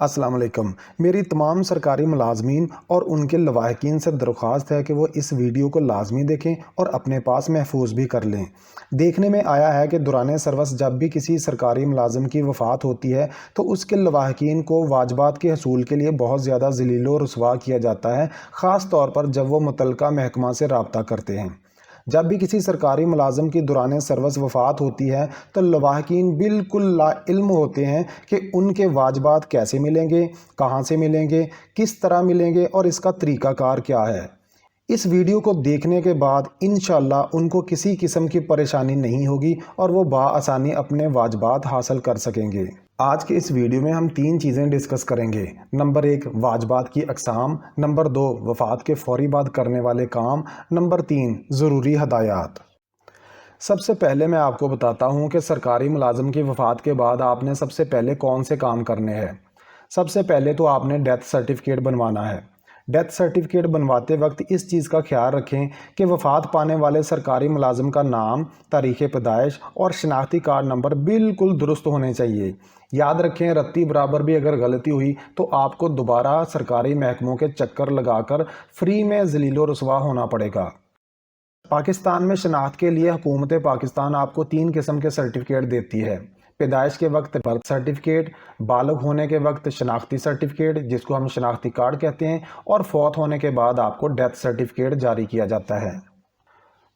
السلام علیکم۔ میری تمام سرکاری ملازمین اور ان کے لواحقین سے درخواست ہے کہ وہ اس ویڈیو کو لازمی دیکھیں اور اپنے پاس محفوظ بھی کر لیں۔ دیکھنے میں آیا ہے کہ دوران سروس جب بھی کسی سرکاری ملازم کی وفات ہوتی ہے تو اس کے لواحقین کو واجبات کے حصول کے لیے بہت زیادہ ذلیل و رسوا کیا جاتا ہے، خاص طور پر جب وہ متعلقہ محکمہ سے رابطہ کرتے ہیں۔ جب بھی کسی سرکاری ملازم کی دوران سروس وفات ہوتی ہے تو لواحقین بالکل لا علم ہوتے ہیں کہ ان کے واجبات کیسے ملیں گے، کہاں سے ملیں گے، کس طرح ملیں گے اور اس کا طریقہ کار کیا ہے۔ اس ویڈیو کو دیکھنے کے بعد انشاءاللہ ان کو کسی قسم کی پریشانی نہیں ہوگی اور وہ بآسانی اپنے واجبات حاصل کر سکیں گے۔ آج کے اس ویڈیو میں ہم 3 چیزیں ڈسکس کریں گے۔ نمبر 1 واجبات کی اقسام، نمبر 2 وفات کے فوری بعد کرنے والے کام، نمبر 3 ضروری ہدایات۔ سب سے پہلے میں آپ کو بتاتا ہوں کہ سرکاری ملازم کی وفات کے بعد آپ نے سب سے پہلے کون سے کام کرنے ہیں۔ سب سے پہلے تو آپ نے ڈیتھ سرٹیفکیٹ بنوانا ہے۔ ڈیتھ سرٹیفکیٹ بنواتے وقت اس چیز کا خیال رکھیں کہ وفات پانے والے سرکاری ملازم کا نام، تاریخ پیدائش اور شناختی کارڈ نمبر بالکل درست ہونے چاہیے۔ یاد رکھیں رتی برابر بھی اگر غلطی ہوئی تو آپ کو دوبارہ سرکاری محکموں کے چکر لگا کر فری میں ذلیل و رسوا ہونا پڑے گا۔ پاکستان میں شناخت کے لیے حکومت پاکستان آپ کو 3 قسم کے سرٹیفکیٹ دیتی ہے۔ پیدائش کے وقت برتھ سرٹیفکیٹ، بالغ ہونے کے وقت شناختی سرٹیفکیٹ جس کو ہم شناختی کارڈ کہتے ہیں، اور فوت ہونے کے بعد آپ کو ڈیتھ سرٹیفکیٹ جاری کیا جاتا ہے۔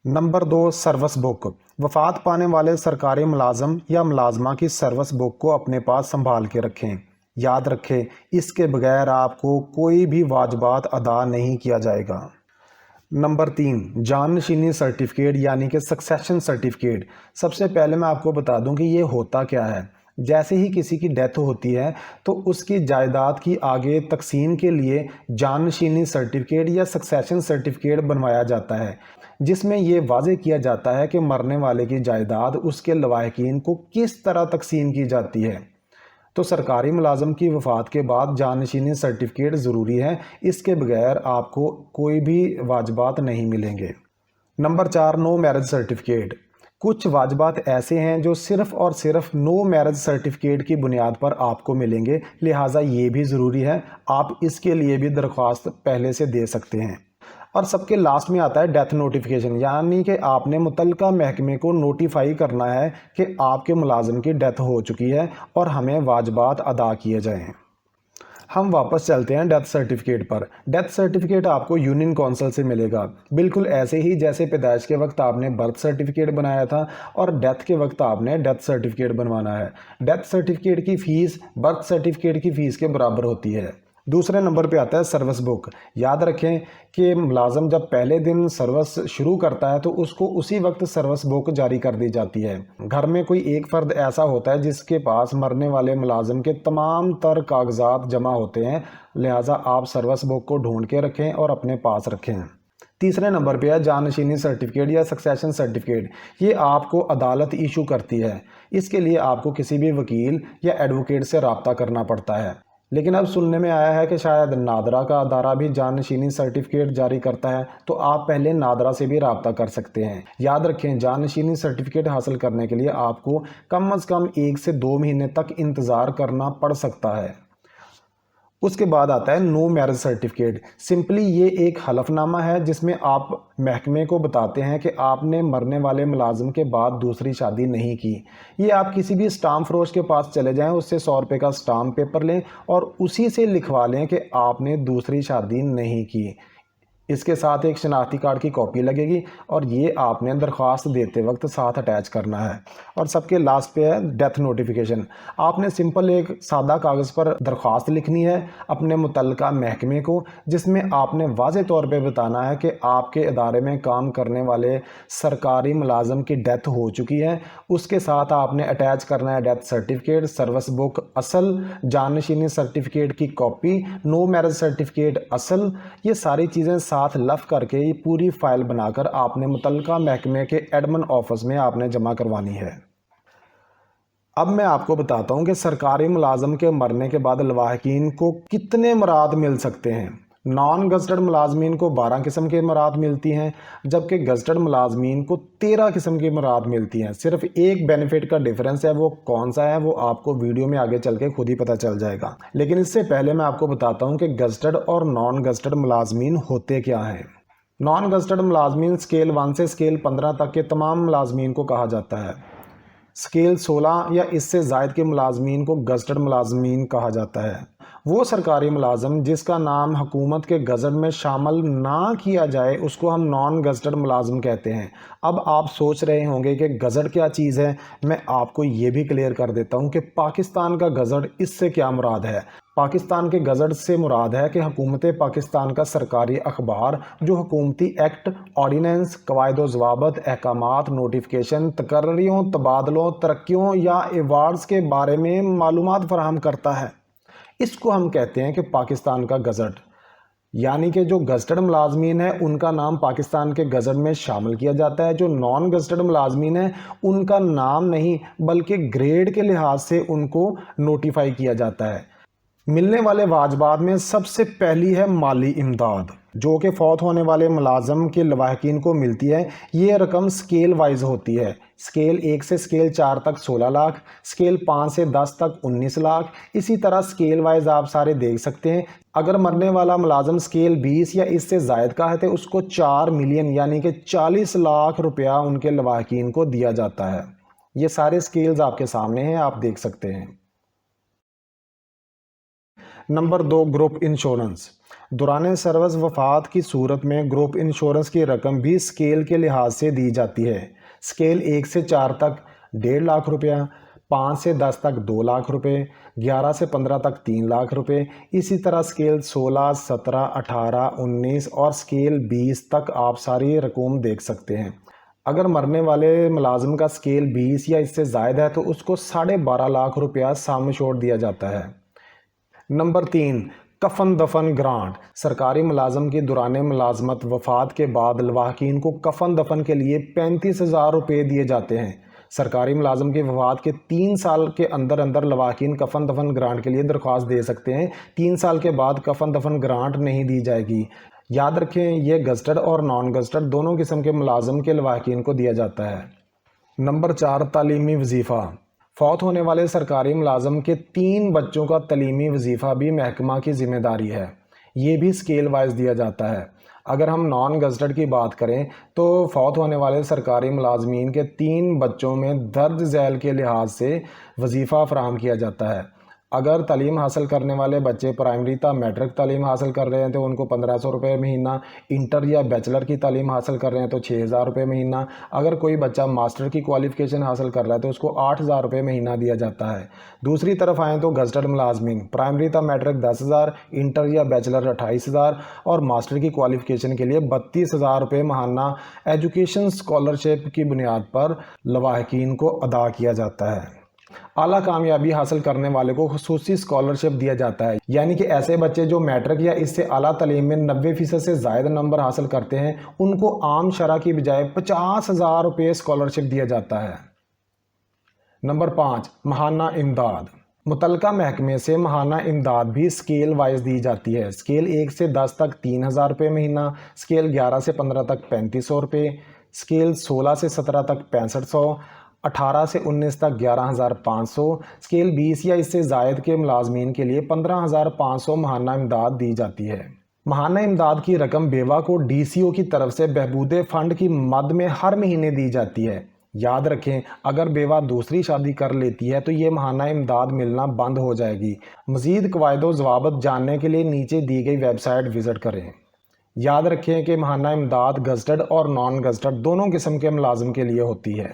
نمبر 2 سروس بک۔ وفات پانے والے سرکاری ملازم یا ملازمہ کی سروس بک کو اپنے پاس سنبھال کے رکھیں۔ یاد رکھیں اس کے بغیر آپ کو کوئی بھی واجبات ادا نہیں کیا جائے گا۔ نمبر 3 جانشینی سرٹیفکیٹ یعنی کہ سکسیشن سرٹیفکیٹ۔ سب سے پہلے میں آپ کو بتا دوں کہ یہ ہوتا کیا ہے۔ جیسے ہی کسی کی ڈیتھ ہوتی ہے تو اس کی جائیداد کی آگے تقسیم کے لیے جانشینی سرٹیفکیٹ یا سکسیشن سرٹیفکیٹ بنوایا جاتا ہے، جس میں یہ واضح کیا جاتا ہے کہ مرنے والے کی جائیداد اس کے لواحقین کو کس طرح تقسیم کی جاتی ہے۔ تو سرکاری ملازم کی وفات کے بعد جانشینی سرٹیفکیٹ ضروری ہے، اس کے بغیر آپ کو کوئی بھی واجبات نہیں ملیں گے۔ نمبر 4 نو میرج سرٹیفکیٹ۔ کچھ واجبات ایسے ہیں جو صرف اور صرف نو میرج سرٹیفکیٹ کی بنیاد پر آپ کو ملیں گے، لہٰذا یہ بھی ضروری ہے، آپ اس کے لیے بھی درخواست پہلے سے دے سکتے ہیں۔ اور سب کے لاسٹ میں آتا ہے ڈیتھ نوٹیفیکیشن، یعنی کہ آپ نے متعلقہ محکمے کو نوٹیفائی کرنا ہے کہ آپ کے ملازم کی ڈیتھ ہو چکی ہے اور ہمیں واجبات ادا کیے جائیں۔ ہم واپس چلتے ہیں ڈیتھ سرٹیفکیٹ پر۔ ڈیتھ سرٹیفکیٹ آپ کو یونین کونسل سے ملے گا، بالکل ایسے ہی جیسے پیدائش کے وقت آپ نے برتھ سرٹیفکیٹ بنایا تھا اور ڈیتھ کے وقت آپ نے ڈیتھ سرٹیفکیٹ بنوانا ہے۔ ڈیتھ سرٹیفکیٹ کی فیس برتھ سرٹیفکیٹ کی فیس کے برابر ہوتی ہے۔ دوسرے نمبر پہ آتا ہے سروس بک۔ یاد رکھیں کہ ملازم جب پہلے دن سروس شروع کرتا ہے تو اس کو اسی وقت سروس بک جاری کر دی جاتی ہے۔ گھر میں کوئی ایک فرد ایسا ہوتا ہے جس کے پاس مرنے والے ملازم کے تمام تر کاغذات جمع ہوتے ہیں، لہٰذا آپ سروس بک کو ڈھونڈ کے رکھیں اور اپنے پاس رکھیں۔ تیسرے نمبر پہ ہے جانشینی سرٹیفکیٹ یا سکسیشن سرٹیفکیٹ۔ یہ آپ کو عدالت ایشو کرتی ہے، اس کے لیے آپ کو کسی بھی وکیل یا ایڈوکیٹ سے رابطہ کرنا پڑتا ہے۔ لیکن اب سننے میں آیا ہے کہ شاید نادرا کا ادارہ بھی جانشینی سرٹیفکیٹ جاری کرتا ہے، تو آپ پہلے نادرا سے بھی رابطہ کر سکتے ہیں۔ یاد رکھیں جانشینی سرٹیفکیٹ حاصل کرنے کے لیے آپ کو کم از کم 1 سے 2 مہینے تک انتظار کرنا پڑ سکتا ہے۔ اس کے بعد آتا ہے نو میرج سرٹیفکیٹ۔ سمپلی یہ ایک حلف نامہ ہے جس میں آپ محکمے کو بتاتے ہیں کہ آپ نے مرنے والے ملازم کے بعد دوسری شادی نہیں کی۔ یہ آپ کسی بھی اسٹامپ فروش کے پاس چلے جائیں، اس سے 100 روپے کا اسٹامپ پیپر لیں اور اسی سے لکھوا لیں کہ آپ نے دوسری شادی نہیں کی۔ اس کے ساتھ ایک شناختی کارڈ کی کاپی لگے گی اور یہ آپ نے درخواست دیتے وقت ساتھ اٹیچ کرنا ہے۔ اور سب کے لاسٹ پہ ہے ڈیتھ نوٹیفیکیشن۔ آپ نے سمپل ایک سادہ کاغذ پر درخواست لکھنی ہے اپنے متعلقہ محکمے کو، جس میں آپ نے واضح طور پہ بتانا ہے کہ آپ کے ادارے میں کام کرنے والے سرکاری ملازم کی ڈیتھ ہو چکی ہے۔ اس کے ساتھ آپ نے اٹیچ کرنا ہے ڈیتھ سرٹیفکیٹ، سروس بک اصل، جانشینی سرٹیفکیٹ کی کاپی، نو میرج سرٹیفکیٹ اصل، یہ ساری چیزیں ساتھ لف کر کے یہ پوری فائل بنا کر آپ نے متعلقہ محکمے کے ایڈمن آفس میں آپ نے جمع کروانی ہے۔ اب میں آپ کو بتاتا ہوں کہ سرکاری ملازم کے مرنے کے بعد لواحقین کو کتنے مراد مل سکتے ہیں۔ نان گزٹڈ ملازمین کو 12 قسم کے مراعات ملتی ہیں، جبکہ گزٹڈ ملازمین کو 13 قسم کی مراعات ملتی ہیں۔ صرف ایک بینیفٹ کا ڈیفرنس ہے، وہ کون سا ہے وہ آپ کو ویڈیو میں آگے چل کے خود ہی پتہ چل جائے گا، لیکن اس سے پہلے میں آپ کو بتاتا ہوں کہ گزٹڈ اور نان گزٹڈ ملازمین ہوتے کیا ہیں۔ نان گزٹڈ ملازمین اسکیل 1 سے اسکیل 15 تک کے تمام ملازمین کو کہا جاتا ہے۔ اسکیل 16 یا اس سے زائد کے ملازمین کو گزٹڈ ملازمین کہا جاتا ہے۔ وہ سرکاری ملازم جس کا نام حکومت کے گزٹ میں شامل نہ کیا جائے اس کو ہم نان گزٹڈ ملازم کہتے ہیں۔ اب آپ سوچ رہے ہوں گے کہ گزٹ کیا چیز ہے، میں آپ کو یہ بھی کلیئر کر دیتا ہوں کہ پاکستان کا گزٹ اس سے کیا مراد ہے۔ پاکستان کے گزٹ سے مراد ہے کہ حکومت پاکستان کا سرکاری اخبار جو حکومتی ایکٹ، آرڈیننس، قواعد و ضوابط، احکامات، نوٹیفیکیشن، تقرریوں، تبادلوں، ترقیوں یا ایوارڈز کے بارے میں معلومات فراہم کرتا ہے، اس کو ہم کہتے ہیں کہ پاکستان کا گزٹ۔ یعنی کہ جو گزٹڈ ملازمین ہیں ان کا نام پاکستان کے گزٹ میں شامل کیا جاتا ہے، جو نان گزٹڈ ملازمین ہیں ان کا نام نہیں بلکہ گریڈ کے لحاظ سے ان کو نوٹیفائی کیا جاتا ہے۔ ملنے والے واجبات میں سب سے پہلی ہے مالی امداد، جو کہ فوت ہونے والے ملازم کے لواحقین کو ملتی ہے۔ یہ رقم سکیل وائز ہوتی ہے، سکیل 1 سے سکیل 4 تک 16 لاکھ، سکیل 5 سے 10 تک 19 لاکھ، اسی طرح سکیل وائز آپ سارے دیکھ سکتے ہیں۔ اگر مرنے والا ملازم سکیل 20 یا اس سے زائد کا ہے تو اس کو 4 ملین یعنی کہ 40 لاکھ روپیہ ان کے لواحقین کو دیا جاتا ہے۔ یہ سارے سکیلز آپ کے سامنے ہیں، آپ دیکھ سکتے ہیں۔ Number 2، group insurance. دوران سروس وفات کی صورت میں گروپ انشورنس کی رقم بھی سکیل کے لحاظ سے دی جاتی ہے۔ سکیل 1 سے 4 تک 1.5 لاکھ روپیہ، 5 سے 10 تک 2 لاکھ روپے، 11 سے 15 تک 3 لاکھ روپے، اسی طرح سکیل 16، 17، 18، 19 اور سکیل 20 تک آپ ساری رقوم دیکھ سکتے ہیں۔ اگر مرنے والے ملازم کا سکیل 20 یا اس سے زائد ہے تو اس کو 12.5 لاکھ روپیہ سام چھوڑ دیا جاتا ہے۔ نمبر 3، کفن دفن گرانٹ۔ سرکاری ملازم کی دوران ملازمت وفات کے بعد لواحقین کو کفن دفن کے لیے 35,000 روپے دیے جاتے ہیں۔ سرکاری ملازم کی وفات کے 3 سال کے اندر لواحقین کفن دفن گرانٹ کے لیے درخواست دے سکتے ہیں۔ 3 سال کے بعد کفن دفن گرانٹ نہیں دی جائے گی۔ یاد رکھیں یہ گزٹڈ اور نان گزٹڈ دونوں قسم کے ملازم کے لواحقین کو دیا جاتا ہے۔ نمبر 4، تعلیمی وظیفہ۔ فوت ہونے والے سرکاری ملازم کے 3 بچوں کا تعلیمی وظیفہ بھی محکمہ کی ذمہ داری ہے، یہ بھی سکیل وائز دیا جاتا ہے۔ اگر ہم نان گزٹڈ کی بات کریں تو فوت ہونے والے سرکاری ملازمین کے 3 بچوں میں درج ذیل کے لحاظ سے وظیفہ فراہم کیا جاتا ہے۔ اگر تعلیم حاصل کرنے والے بچے پرائمری تا میٹرک تعلیم حاصل کر رہے ہیں تو ان کو 1500 روپے مہینہ، انٹر یا بیچلر کی تعلیم حاصل کر رہے ہیں تو 6000 روپے مہینہ، اگر کوئی بچہ ماسٹر کی کوالیفیکیشن حاصل کر رہا ہے تو اس کو 8000 روپے مہینہ دیا جاتا ہے۔ دوسری طرف آئیں تو گزٹڈ ملازمین پرائمری تا میٹرک 10,000، انٹر یا بیچلر 28,000 اور ماسٹر کی کوالیفیکیشن کے لیے 32,000 روپے ماہانہ ایجوکیشن اسکالرشپ کی بنیاد پر لواحقین کو ادا کیا جاتا ہے۔ اعلیٰ کامیابی حاصل کرنے والے کو خصوصی اسکالرشپ دیا جاتا ہے، یعنی کہ ایسے بچے جو میٹرک یا اس سے اعلیٰ تعلیم میں 90% سے زائد نمبر حاصل کرتے ہیں ان کو عام شرح کی بجائے 50,000 روپے اسکالرشپ دیا جاتا ہے۔ نمبر 5، ماہانہ امداد۔ متعلقہ محکمے سے ماہانہ امداد بھی سکیل وائز دی جاتی ہے۔ سکیل 1 سے 10 تک 3,000 روپے مہینہ، سکیل 11 سے 15 تک 3500 روپے، سکیل 16 سے 17 تک 6500، 18 سے 19 تک 11,500، سکیل 20 یا اس سے زائد کے ملازمین کے لیے 15,500 ماہانہ امداد دی جاتی ہے۔ ماہانہ امداد کی رقم بیوہ کو ڈی سی او کی طرف سے بہبود فنڈ کی مد میں ہر مہینے دی جاتی ہے۔ یاد رکھیں اگر بیوہ دوسری شادی کر لیتی ہے تو یہ ماہانہ امداد ملنا بند ہو جائے گی۔ مزید قواعد و ضوابط جاننے کے لیے نیچے دی گئی ویب سائٹ وزٹ کریں۔ یاد رکھیں کہ ماہانہ امداد گزٹڈ اور نان گزٹڈ دونوں قسم کے ملازم کے لیے ہوتی ہے۔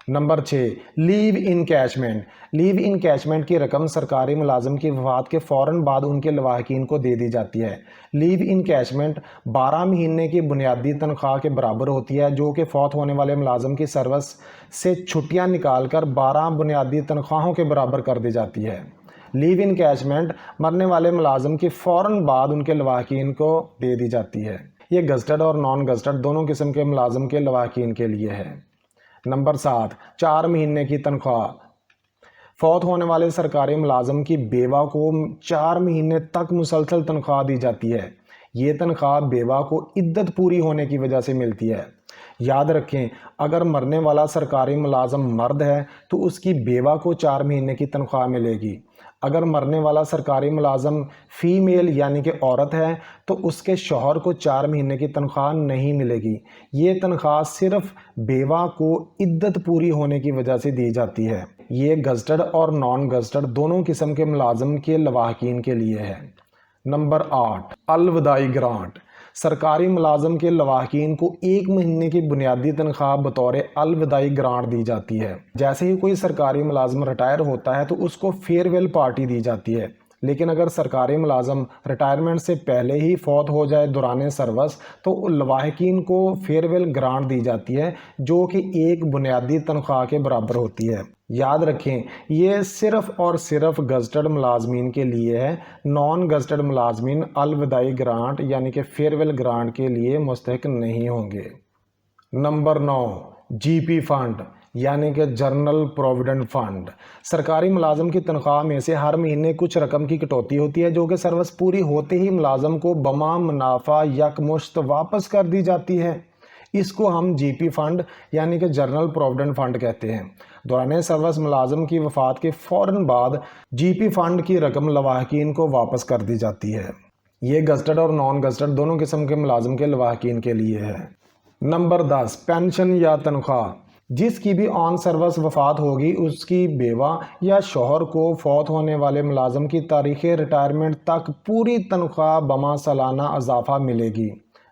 نمبر 6، لیو انکیشمنٹ۔ لیو انکیشمنٹ کی رقم سرکاری ملازم کی وفات کے فوراً بعد ان کے لواحقین کو دے دی جاتی ہے۔ لیو انکیشمنٹ 12 مہینے کی بنیادی تنخواہ کے برابر ہوتی ہے، جو کہ فوت ہونے والے ملازم کی سروس سے چھٹیاں نکال کر 12 بنیادی تنخواہوں کے برابر کر دی جاتی ہے۔ لیو انکیشمنٹ مرنے والے ملازم کی فوراً بعد ان کے لواحقین کو دے دی جاتی ہے۔ یہ گزٹڈ اور نان گزٹڈ دونوں قسم کے ملازم کے لواحقین کے لیے ہے۔ نمبر 7، 4 مہینے کی تنخواہ۔ فوت ہونے والے سرکاری ملازم کی بیوہ کو 4 مہینے تک مسلسل تنخواہ دی جاتی ہے۔ یہ تنخواہ بیوہ کو عدت پوری ہونے کی وجہ سے ملتی ہے۔ یاد رکھیں، اگر مرنے والا سرکاری ملازم مرد ہے تو اس کی بیوہ کو 4 مہینے کی تنخواہ ملے گی۔ اگر مرنے والا سرکاری ملازم فیمیل یعنی کہ عورت ہے تو اس کے شوہر کو 4 مہینے کی تنخواہ نہیں ملے گی۔ یہ تنخواہ صرف بیوہ کو عدت پوری ہونے کی وجہ سے دی جاتی ہے۔ یہ گزٹڈ اور نان گزٹڈ دونوں قسم کے ملازم کے لواحقین کے لیے ہے۔ نمبر 8، الوداعی گرانٹ۔ سرکاری ملازم کے لواحقین کو 1 مہینے کی بنیادی تنخواہ بطور الوداعی گرانٹ دی جاتی ہے۔ جیسے ہی کوئی سرکاری ملازم ریٹائر ہوتا ہے تو اس کو فیئر ویل پارٹی دی جاتی ہے، لیکن اگر سرکاری ملازم ریٹائرمنٹ سے پہلے ہی فوت ہو جائے دوران سروس تو لواحقین کو فیئر ویل گرانٹ دی جاتی ہے، جو کہ ایک بنیادی تنخواہ کے برابر ہوتی ہے۔ یاد رکھیں، یہ صرف اور صرف گزٹڈ ملازمین کے لیے ہے۔ نان گزٹڈ ملازمین الوداعی گرانٹ یعنی کہ فیئر ویل گرانٹ کے لیے مستحق نہیں ہوں گے۔ نمبر 9، جی پی فنڈ یعنی کہ جنرل پروویڈنٹ فنڈ۔ سرکاری ملازم کی تنخواہ میں سے ہر مہینے کچھ رقم کی کٹوتی ہوتی ہے، جو کہ سروس پوری ہوتے ہی ملازم کو بما منافع یکمشت واپس کر دی جاتی ہے۔ اس کو ہم جی پی فنڈ یعنی کہ جنرل پروویڈنٹ فنڈ کہتے ہیں۔ دوران سروس ملازم کی وفات کے فوراً بعد جی پی فنڈ کی رقم لواحقین کو واپس کر دی جاتی ہے۔ یہ گزٹڈ اور نان گزٹڈ دونوں قسم کے ملازم کے لواحقین کے لیے ہے۔ نمبر 10، پینشن یا تنخواہ۔ جس کی بھی آن سروس وفات ہوگی اس کی بیوہ یا شوہر کو فوت ہونے والے ملازم کی تاریخ ریٹائرمنٹ تک پوری تنخواہ بما سالانہ اضافہ ملے گی۔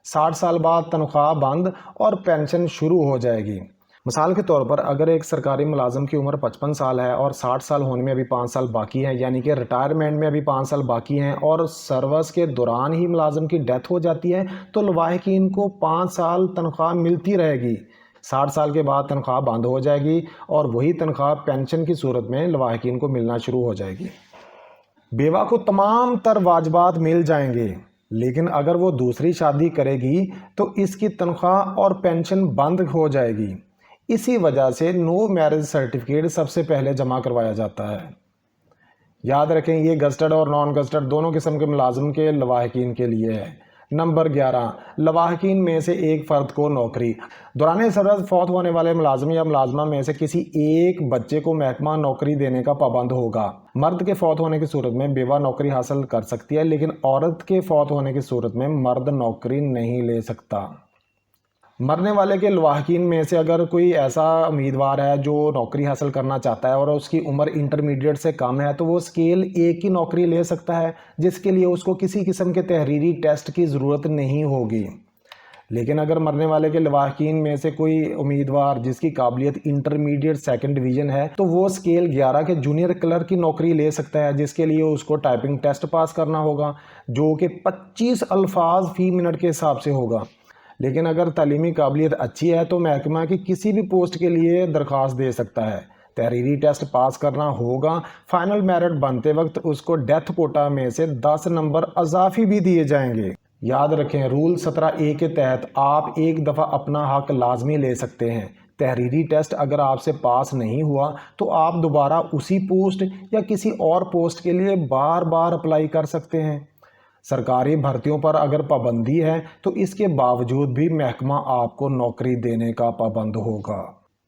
60 سال بعد تنخواہ بند اور پینشن شروع ہو جائے گی۔ مثال کے طور پر اگر ایک سرکاری ملازم کی عمر 55 سال ہے اور 60 سال ہونے میں ابھی 5 سال باقی ہیں، یعنی کہ ریٹائرمنٹ میں ابھی 5 سال باقی ہیں، اور سروس کے دوران ہی ملازم کی ڈیتھ ہو جاتی ہے تو لواحقین کو 5 سال تنخواہ ملتی رہے گی۔ 60 سال کے بعد تنخواہ بند ہو جائے گی اور وہی تنخواہ پینشن کی صورت میں لواحقین کو ملنا شروع ہو جائے گی۔ بیوہ کو تمام تر واجبات مل جائیں گے، لیکن اگر وہ دوسری شادی کرے گی تو اس کی تنخواہ اور پینشن بند ہو جائے گی۔ اسی وجہ سے نو میرج سرٹیفکیٹ سب سے پہلے جمع کروایا جاتا ہے۔ یاد رکھیں، یہ گزٹڈ اور نان گزٹڈ دونوں قسم کے ملازم کے لواحقین کے لیے ہے۔ نمبر 11، لواحقین میں سے ایک فرد کو نوکری۔ دوران سروس فوت ہونے والے ملازم یا ملازمہ میں سے کسی ایک بچے کو محکمہ نوکری دینے کا پابند ہوگا۔ مرد کے فوت ہونے کی صورت میں بیوہ نوکری حاصل کر سکتی ہے، لیکن عورت کے فوت ہونے کی صورت میں مرد نوکری نہیں لے سکتا۔ مرنے والے کے لواحقین میں سے اگر کوئی ایسا امیدوار ہے جو نوکری حاصل کرنا چاہتا ہے اور اس کی عمر انٹرمیڈیٹ سے کم ہے تو وہ اسکیل 1 کی نوکری لے سکتا ہے، جس کے لیے اس کو کسی قسم کے تحریری ٹیسٹ کی ضرورت نہیں ہوگی۔ لیکن اگر مرنے والے کے لواحقین میں سے کوئی امیدوار جس کی قابلیت انٹرمیڈیٹ 2nd ڈویژن ہے تو وہ اسکیل 11 کے جونیئر کلرک کی نوکری لے سکتا ہے، جس کے لیے اس کو ٹائپنگ ٹیسٹ پاس کرنا ہوگا جو کہ 25 الفاظ فی منٹ کے حساب سے ہوگا۔ لیکن اگر تعلیمی قابلیت اچھی ہے تو محکمہ کی کسی بھی پوسٹ کے لیے درخواست دے سکتا ہے۔ تحریری ٹیسٹ پاس کرنا ہوگا۔ فائنل میرٹ بنتے وقت اس کو ڈیتھ کوٹا میں سے 10 نمبر اضافی بھی دیے جائیں گے۔ یاد رکھیں، رول 17A کے تحت آپ ایک دفعہ اپنا حق لازمی لے سکتے ہیں۔ تحریری ٹیسٹ اگر آپ سے پاس نہیں ہوا تو آپ دوبارہ اسی پوسٹ یا کسی اور پوسٹ کے لیے بار بار اپلائی کر سکتے ہیں۔ سرکاری بھرتیوں پر اگر پابندی ہے تو اس کے باوجود بھی محکمہ آپ کو نوکری دینے کا پابند ہوگا۔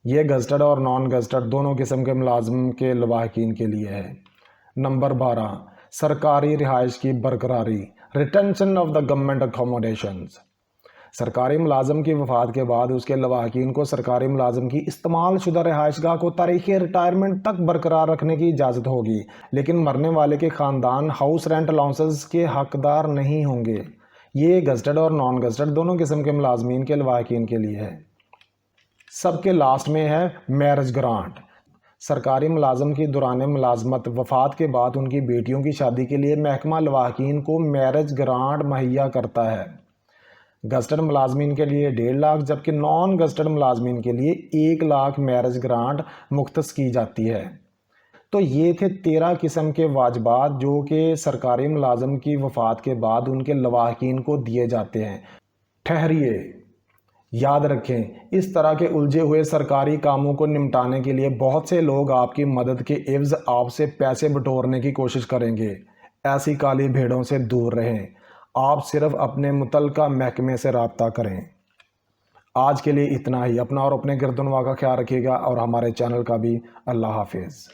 یہ گزٹڈ اور نان گزٹڈ دونوں قسم کے ملازم کے لواحقین کے لیے ہے۔ نمبر 12، سرکاری رہائش کی برقراری، ریٹینشن آف دا گورنمنٹ اکوموڈیشنز۔ سرکاری ملازم کی وفات کے بعد اس کے لواحقین کو سرکاری ملازم کی استعمال شدہ رہائش گاہ کو تاریخ ریٹائرمنٹ تک برقرار رکھنے کی اجازت ہوگی، لیکن مرنے والے کے خاندان ہاؤس رینٹ الاؤنسز کے حقدار نہیں ہوں گے۔ یہ گزٹڈ اور نان گزٹڈ دونوں قسم کے ملازمین کے لواحقین کے لیے ہے۔ سب کے لاسٹ میں ہے میرج گرانٹ۔ سرکاری ملازم کی دوران ملازمت وفات کے بعد ان کی بیٹیوں کی شادی کے لیے محکمہ لواحقین کو میرج گرانٹ مہیا کرتا ہے۔ گزٹڈ ملازمین کے لیے 1.5 لاکھ جبکہ نان گزٹڈ ملازمین کے لیے 1 لاکھ میرج گرانٹ مختص کی جاتی ہے۔ تو یہ تھے 13 قسم کے واجبات جو کہ سرکاری ملازم کی وفات کے بعد ان کے لواحقین کو دیے جاتے ہیں۔ ٹھہریے، یاد رکھیں، اس طرح کے الجھے ہوئے سرکاری کاموں کو نمٹانے کے لیے بہت سے لوگ آپ کی مدد کے عوض آپ سے پیسے بٹورنے کی کوشش کریں گے۔ ایسی کالی بھیڑوں سے دور رہیں۔ آپ صرف اپنے متعلقہ محکمے سے رابطہ کریں۔ آج کے لیے اتنا ہی۔ اپنا اور اپنے گردنواں کا خیال رکھیے گا اور ہمارے چینل کا بھی۔ اللہ حافظ۔